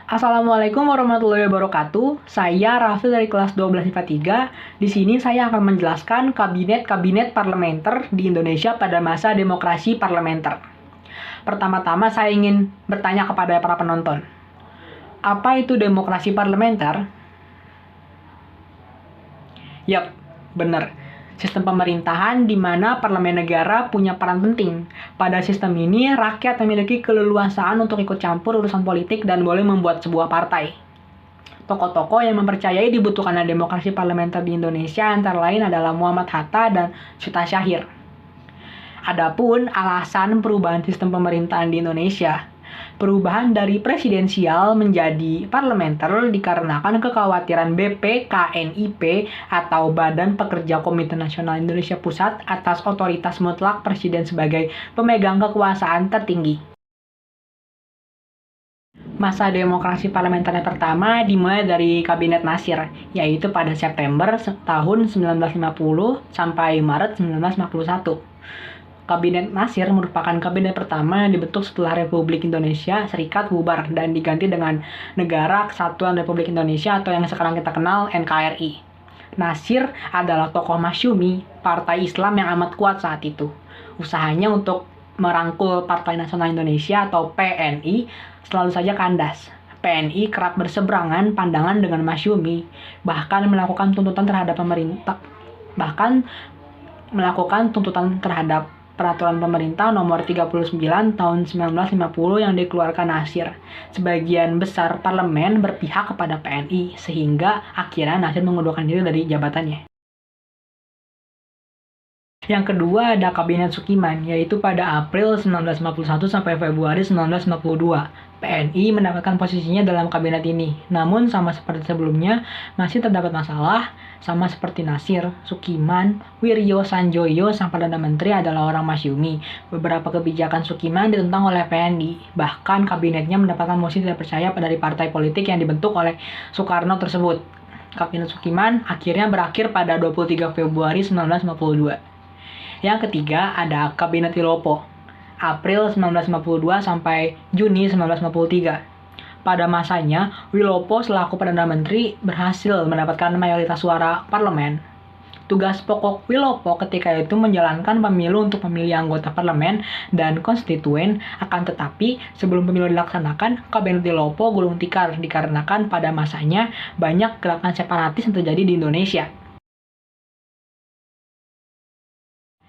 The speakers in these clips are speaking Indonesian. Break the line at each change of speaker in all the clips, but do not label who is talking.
Assalamualaikum warahmatullahi wabarakatuh. Saya Raffi dari kelas 12 IPA 3. Di sini saya akan menjelaskan kabinet-kabinet parlementer di Indonesia pada masa demokrasi parlementer. Pertama-tama saya ingin bertanya kepada para penonton. Apa itu demokrasi parlementer? Yap, benar. Sistem pemerintahan di mana parlemen negara punya peran penting. Pada sistem ini, rakyat memiliki keleluasaan untuk ikut campur urusan politik dan boleh membuat sebuah partai. Tokoh-tokoh yang mempercayai dibutuhkannya demokrasi parlementer di Indonesia antara lain adalah Muhammad Hatta dan Syuta Syahir. Adapun alasan perubahan sistem pemerintahan di Indonesia, perubahan dari presidensial menjadi parlementer dikarenakan kekhawatiran BPKNIP atau Badan Pekerja Komite Nasional Indonesia Pusat atas otoritas mutlak presiden sebagai pemegang kekuasaan tertinggi. Masa demokrasi parlementer pertama dimulai dari Kabinet Natsir, yaitu pada September tahun 1950 sampai Maret 1951. Kabinet Natsir merupakan kabinet pertama yang dibentuk setelah Republik Indonesia Serikat bubar dan diganti dengan Negara Kesatuan Republik Indonesia atau yang sekarang kita kenal NKRI. Natsir adalah tokoh masyumi partai Islam yang amat kuat saat itu. Usahanya untuk merangkul Partai Nasional Indonesia atau PNI selalu saja kandas. PNI kerap berseberangan pandangan dengan masyumi, bahkan melakukan tuntutan terhadap Peraturan Pemerintah Nomor 39 Tahun 1950 yang dikeluarkan Natsir. Sebagian besar parlemen berpihak kepada PNI, sehingga akhirnya Natsir mengundurkan diri dari jabatannya. Yang kedua ada Kabinet Sukiman, yaitu pada April 1951 sampai Februari 1952. PNI mendapatkan posisinya dalam kabinet ini. Namun sama seperti sebelumnya, masih terdapat masalah. Sama seperti Natsir, Sukiman, Wiryo Sanjoyo sang Perdana Menteri adalah orang masyumi. Beberapa kebijakan Sukiman ditentang oleh PNI. Bahkan kabinetnya mendapatkan mosi tidak percaya dari partai politik yang dibentuk oleh Soekarno tersebut. Kabinet Sukiman akhirnya berakhir pada 23 Februari 1952. Yang ketiga ada Kabinet Wilopo, April 1952 sampai Juni 1953. Pada masanya, Wilopo selaku Perdana Menteri berhasil mendapatkan mayoritas suara parlemen. Tugas pokok Wilopo ketika itu menjalankan pemilu untuk memilih anggota parlemen dan konstituen, akan tetapi sebelum pemilu dilaksanakan, Kabinet Wilopo gulung tikar dikarenakan pada masanya banyak gerakan separatis yang terjadi di Indonesia.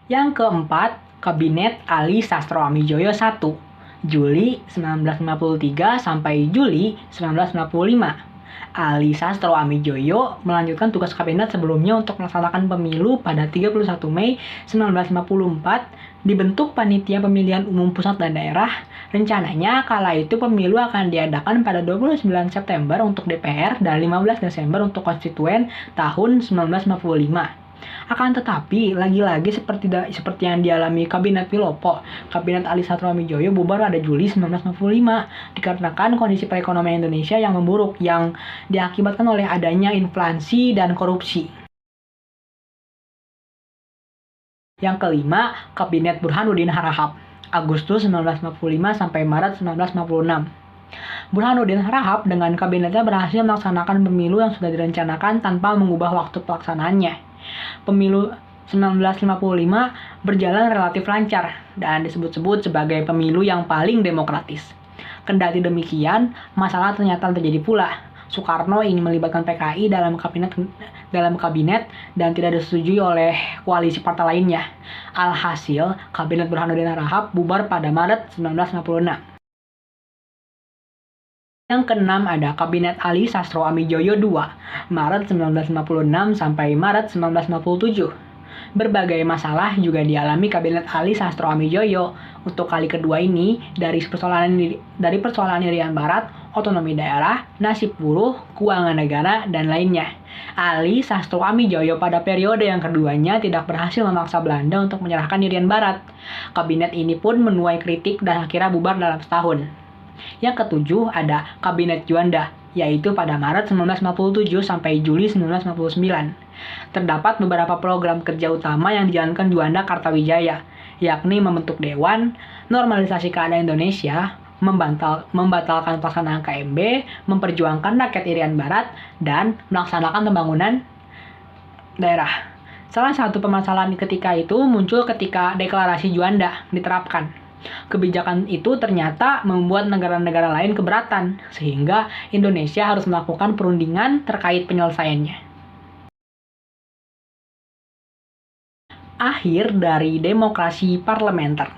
Yang keempat, Kabinet Ali Sastroamidjojo I, Juli 1953 sampai Juli 1955. Ali Sastroamidjojo melanjutkan tugas kabinet sebelumnya untuk melaksanakan pemilu pada 31 Mei 1954, dibentuk Panitia Pemilihan Umum Pusat dan Daerah. Rencananya kala itu pemilu akan diadakan pada 29 September untuk DPR dan 15 Desember untuk konstituen tahun 1955. Akan tetapi, lagi-lagi seperti yang dialami Kabinet Wilopo, Kabinet Ali Sastroamidjojo bubar pada Juli 1955 dikarenakan kondisi perekonomian Indonesia yang memburuk yang diakibatkan oleh adanya inflasi dan korupsi. Yang kelima, Kabinet Burhanuddin Harahap, Agustus 1955 sampai Maret 1956. Burhanuddin Harahap dengan kabinetnya berhasil melaksanakan pemilu yang sudah direncanakan tanpa mengubah waktu pelaksanaannya. Pemilu 1955 berjalan relatif lancar dan disebut-sebut sebagai pemilu yang paling demokratis. Kendati demikian, masalah ternyata terjadi pula. Soekarno ingin melibatkan PKI dalam kabinet dan tidak disetujui oleh koalisi partai lainnya. Alhasil, Kabinet Burhanuddin Harahap bubar pada Maret 1956. Yang keenam ada Kabinet Ali Sastroamidjojo II, Maret 1956 sampai Maret 1957. Berbagai masalah juga dialami Kabinet Ali Sastroamidjojo. Untuk kali kedua ini, dari persoalan Irian Barat, otonomi daerah, nasib buruh, keuangan negara, dan lainnya. Ali Sastroamidjojo pada periode yang keduanya tidak berhasil memaksa Belanda untuk menyerahkan Irian Barat. Kabinet ini pun menuai kritik dan akhirnya bubar dalam setahun. Yang ketujuh ada Kabinet Juanda, yaitu pada Maret 1957 sampai Juli 1959. Terdapat beberapa program kerja utama yang dijalankan Juanda Kartawijaya, yakni membentuk dewan, normalisasi keadaan Indonesia, membatalkan pelaksanaan KMB, memperjuangkan rakyat Irian Barat, dan melaksanakan pembangunan daerah. Salah satu permasalahan ketika itu muncul ketika deklarasi Juanda diterapkan. Kebijakan itu ternyata membuat negara-negara lain keberatan, sehingga Indonesia harus melakukan perundingan terkait penyelesaiannya. Akhir dari demokrasi parlementer.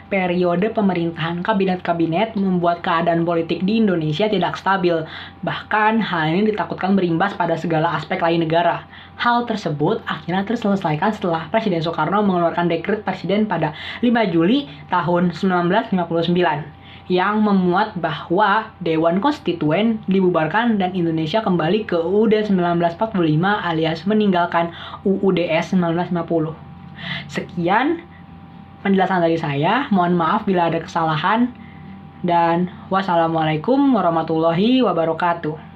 Periode pemerintahan kabinet-kabinet membuat keadaan politik di Indonesia tidak stabil. Bahkan hal ini ditakutkan berimbas pada segala aspek lain negara. Hal tersebut akhirnya terselesaikan setelah Presiden Soekarno mengeluarkan dekret presiden pada 5 Juli tahun 1959 yang memuat bahwa Dewan Konstituen dibubarkan dan Indonesia kembali ke UUD 1945 alias meninggalkan UUDS 1950. Sekian penjelasan dari saya, mohon maaf bila ada kesalahan, dan wassalamualaikum warahmatullahi wabarakatuh.